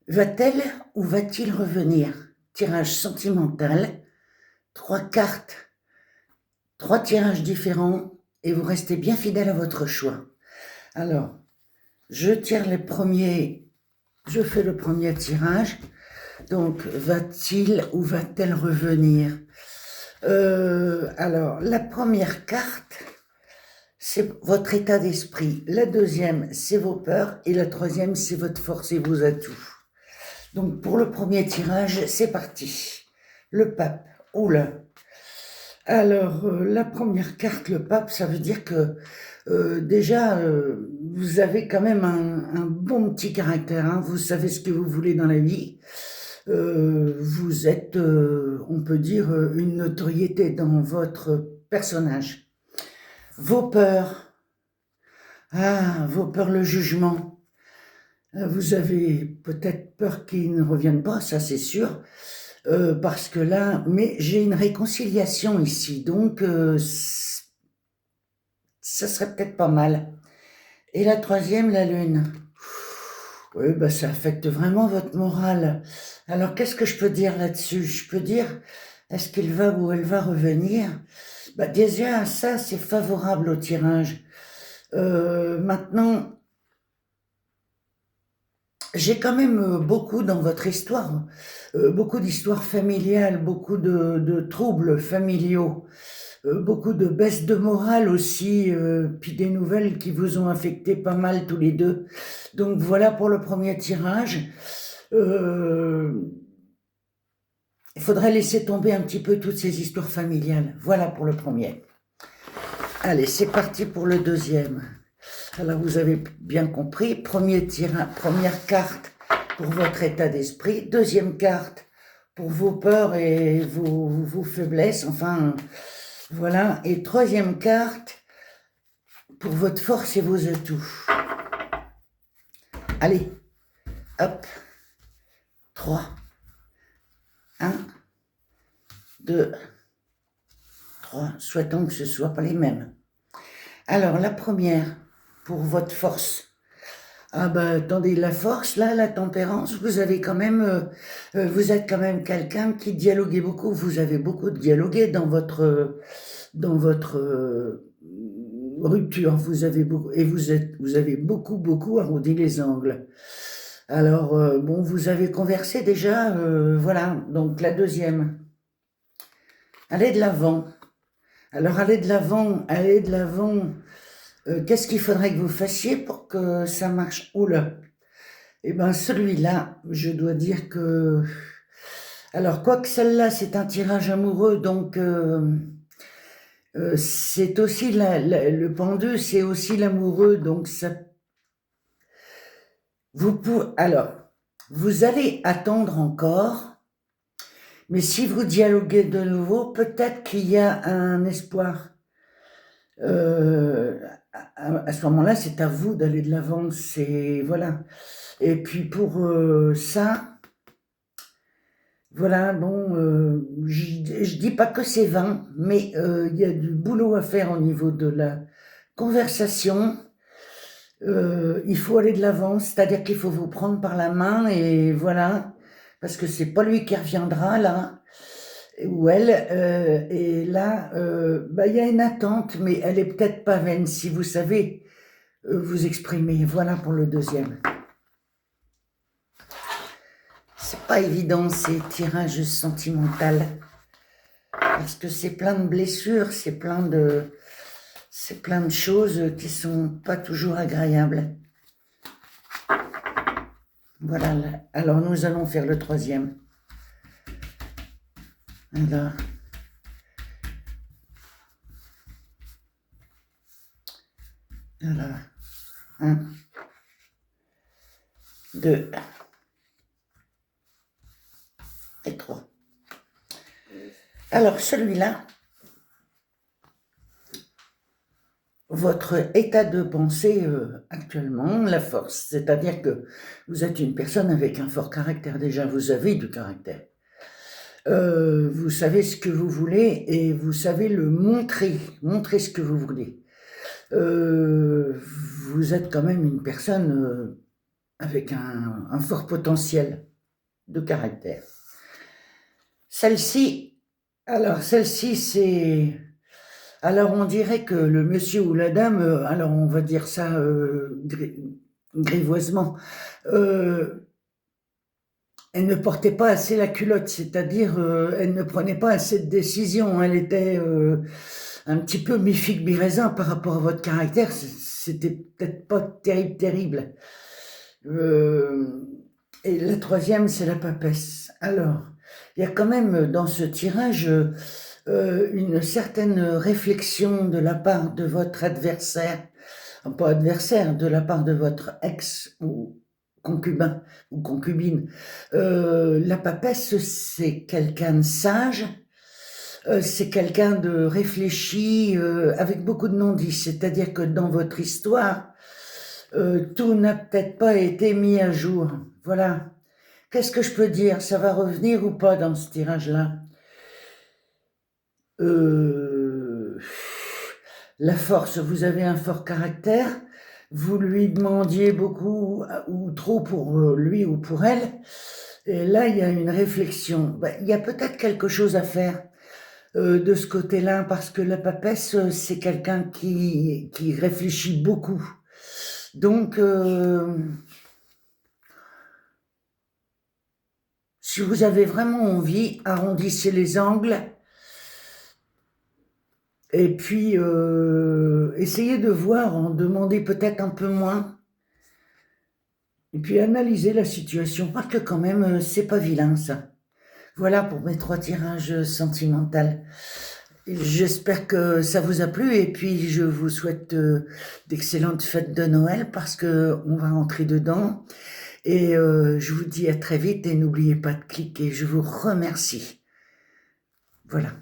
Va-t-elle ou va-t-il revenir? Tirage sentimental, 3 cartes, 3 tirages différents et vous restez bien fidèle à votre choix. Alors, je tire les premiers, je fais le premier tirage. Donc, va-t-il ou va-t-elle revenir? Alors, la première carte, c'est votre état d'esprit. La deuxième, c'est vos peurs. Et la troisième, c'est votre force et vos atouts. Donc, pour le premier tirage, c'est parti. Le pape. Oula. Alors, la première carte, le pape, ça veut dire que déjà, vous avez quand même un bon petit caractère. Hein. Vous savez ce que vous voulez dans la vie. Vous êtes, on peut dire, une notoriété dans votre personnage. Vos peurs. Ah, vos peurs, le jugement. Vous avez peut-être peur qu'ils ne reviennent pas, ça c'est sûr. Parce que là, mais j'ai une réconciliation ici, donc ça serait peut-être pas mal. Et la troisième, la lune. Oui, bah ça affecte vraiment votre morale. Alors qu'est-ce que je peux dire là-dessus? Je peux dire, est-ce qu'il va ou elle va revenir? Bah déjà, ça c'est favorable au tirage. Maintenant, j'ai quand même beaucoup dans votre histoire, beaucoup d'histoires familiales, beaucoup de troubles familiaux, beaucoup de baisse de morale aussi, puis des nouvelles qui vous ont affecté pas mal tous les deux. Donc voilà pour le premier tirage. Euh, il faudrait laisser tomber un petit peu toutes ces histoires familiales. Voilà pour le premier. Allez, c'est parti pour le deuxième. Alors vous avez bien compris, premier tirage, première carte pour votre état d'esprit, deuxième carte pour vos peurs et vos faiblesses, enfin voilà, et troisième carte pour votre force et vos atouts. Allez, hop, 3, 1, 2, 3, souhaitons que ce ne soit pas les mêmes. Alors la première, pour votre force. Ah ben attendez, la force, là, la tempérance, vous avez quand même, vous êtes quand même quelqu'un qui dialoguait beaucoup. Vous avez beaucoup dialogué dans votre rupture. Vous avez beaucoup, et vous avez beaucoup arrondi les angles. Alors bon, vous avez conversé déjà, voilà. Donc la deuxième, allez de l'avant. Alors allez de l'avant, allez de l'avant. Qu'est-ce qu'il faudrait que vous fassiez pour que ça marche? Oula. Eh bien, celui-là, je dois dire que... Alors, quoique celle-là, c'est un tirage amoureux, donc c'est aussi le pendu, c'est aussi l'amoureux, donc ça... Alors, vous allez attendre encore, mais si vous dialoguez de nouveau, peut-être qu'il y a un espoir. Euh, à ce moment-là, c'est à vous d'aller de l'avant, c'est... Voilà. Et puis pour ça... Voilà, bon, je dis pas que c'est vain, mais il y a du boulot à faire au niveau de la conversation. Il faut aller de l'avant, c'est-à-dire qu'il faut vous prendre par la main et voilà, parce que c'est pas lui qui reviendra là, ou elle. Et là, bah, il y a une attente, mais elle est peut-être pas vaine si vous savez vous exprimer. Voilà pour le deuxième. C'est pas évident ces tirages sentimentaux. Parce que c'est plein de blessures, c'est plein de choses qui sont pas toujours agréables. Voilà, alors nous allons faire le troisième. Alors, 1, 2 et 3. Alors celui-là, votre état de pensée actuellement, la force, c'est-à-dire que vous êtes une personne avec un fort caractère déjà, vous avez du caractère. Vous savez ce que vous voulez et vous savez le montrer ce que vous voulez. Vous êtes quand même une personne avec un fort potentiel de caractère. Celle-ci, alors celle-ci c'est... Alors on dirait que le monsieur ou la dame, alors on va dire ça grivoisement, elle ne portait pas assez la culotte, c'est-à-dire elle ne prenait pas assez de décisions, elle était un petit peu mi-figue mi-raisin par rapport à votre caractère, c'était peut-être pas terrible. Et la troisième, c'est la papesse. Alors, il y a quand même dans ce tirage une certaine réflexion de la part de votre adversaire, pas adversaire, de la part de votre ex ou concubin ou concubine. La papesse, c'est quelqu'un de sage, c'est quelqu'un de réfléchi, avec beaucoup de non-dits. C'est-à-dire que dans votre histoire, tout n'a peut-être pas été mis à jour. Voilà. Qu'est-ce que je peux dire? Ça va revenir ou pas dans ce tirage-là? La force, vous avez un fort caractère, vous lui demandiez beaucoup ou trop pour lui ou pour elle, et là il y a une réflexion. Il y a peut-être quelque chose à faire de ce côté-là, parce que la papesse, c'est quelqu'un qui réfléchit beaucoup. Donc, si vous avez vraiment envie, arrondissez les angles, et puis essayez de voir, en demander peut-être un peu moins, et puis analysez la situation, parce que quand même, c'est pas vilain ça. Voilà pour mes 3 tirages sentimentaux. J'espère que ça vous a plu, et puis je vous souhaite d'excellentes fêtes de Noël, parce que on va rentrer dedans. Et je vous dis à très vite, et n'oubliez pas de cliquer. Je vous remercie. Voilà.